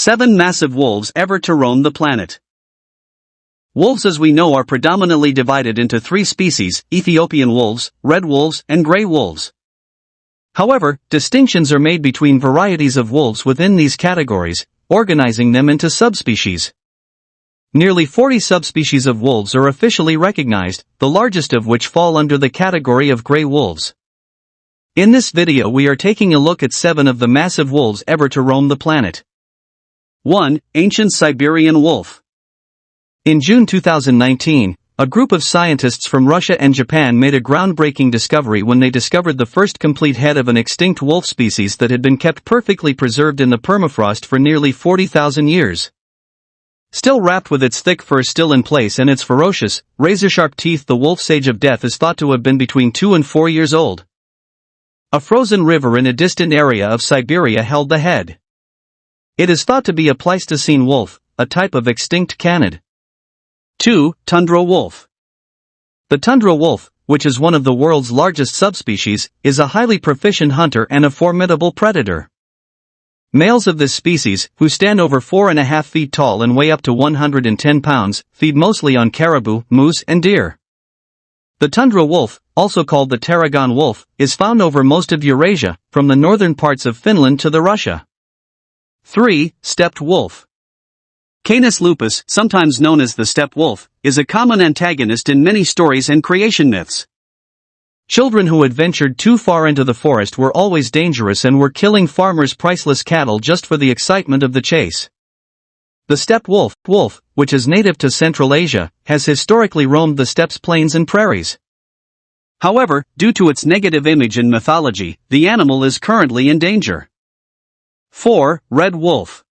7 massive wolves ever to roam the planet. Wolves as we know are predominantly divided into 3 species: Ethiopian wolves, red wolves, and gray wolves. However, distinctions are made between varieties of wolves within these categories, organizing them into subspecies. Nearly 40 subspecies of wolves are officially recognized, the largest of which fall under the category of gray wolves. In this video we are taking a look at 7 of the massive wolves ever to roam the planet. 1. Ancient Siberian wolf. In June 2019, a group of scientists from Russia and Japan made a groundbreaking discovery when they discovered the first complete head of an extinct wolf species that had been kept perfectly preserved in the permafrost for nearly 40,000 years. Still wrapped with its thick fur still in place and its ferocious, razor-sharp teeth, the wolf's age of death is thought to have been between 2 and 4 years old. A frozen river in a distant area of Siberia held the head. It is thought to be a Pleistocene wolf, a type of extinct canid. 2. Tundra wolf. The tundra wolf, which is one of the world's largest subspecies, is a highly proficient hunter and a formidable predator. Males of this species, who stand over 4.5 feet tall and weigh up to 110 pounds, feed mostly on caribou, moose, and deer. The tundra wolf, also called the Tarragon wolf, is found over most of Eurasia, from the northern parts of Finland to the Russia. 3. Stepped wolf. Canis lupus, sometimes known as the steppe wolf, is a common antagonist in many stories and creation myths. Children who had ventured too far into the forest were always dangerous and were killing farmers' priceless cattle just for the excitement of the chase. The steppe wolf, which is native to Central Asia, has historically roamed the steppes, plains and prairies. However, due to its negative image in mythology, the animal is currently in danger. 4. Red wolf.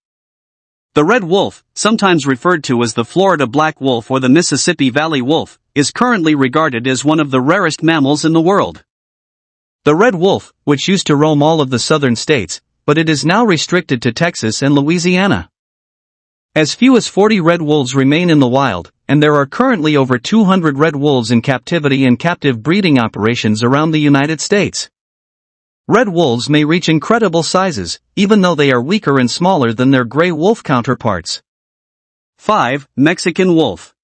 The red wolf, sometimes referred to as the Florida black wolf or the Mississippi Valley wolf, is currently regarded as one of the rarest mammals in the world. The red wolf, which used to roam all of the southern states, but it is now restricted to Texas and Louisiana. As few as 40 red wolves remain in the wild, and there are currently over 200 red wolves in captivity and captive breeding operations around the United States. Red wolves may reach incredible sizes, even though they are weaker and smaller than their gray wolf counterparts. 5. Mexican wolf.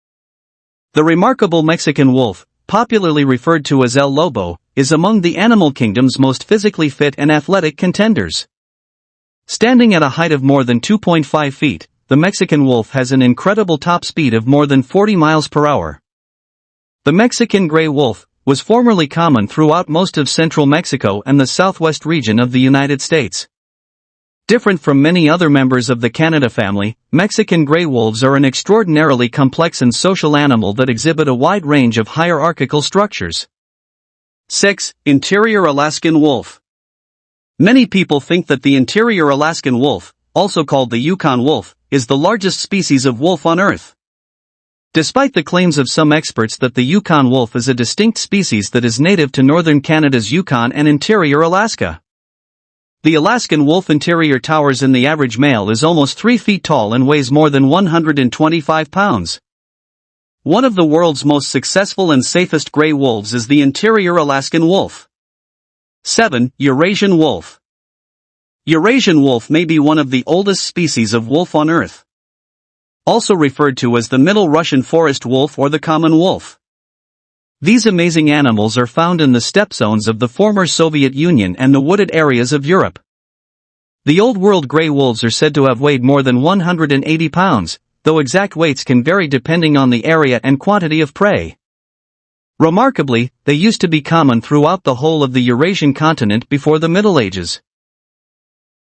The remarkable Mexican wolf, popularly referred to as El Lobo, is among the animal kingdom's most physically fit and athletic contenders. Standing at a height of more than 2.5 feet, the Mexican wolf has an incredible top speed of more than 40 miles per hour. The Mexican gray wolf was formerly common throughout most of central Mexico and the southwest region of the United States. Different from many other members of the Canida family, Mexican gray wolves are an extraordinarily complex and social animal that exhibit a wide range of hierarchical structures. 6. Interior Alaskan wolf. Many people think that the interior Alaskan wolf, also called the Yukon wolf, is the largest species of wolf on Earth. Despite the claims of some experts that the Yukon wolf is a distinct species that is native to northern Canada's Yukon and interior Alaska. The Alaskan wolf interior towers in the average male is almost 3 feet tall and weighs more than 125 pounds. One of the world's most successful and safest gray wolves is the interior Alaskan wolf. 7. Eurasian wolf. Eurasian wolf may be one of the oldest species of wolf on Earth. Also referred to as the Middle Russian forest wolf or the common wolf. These amazing animals are found in the steppe zones of the former Soviet Union and the wooded areas of Europe. The Old World gray wolves are said to have weighed more than 180 pounds, though exact weights can vary depending on the area and quantity of prey. Remarkably, they used to be common throughout the whole of the Eurasian continent before the Middle Ages.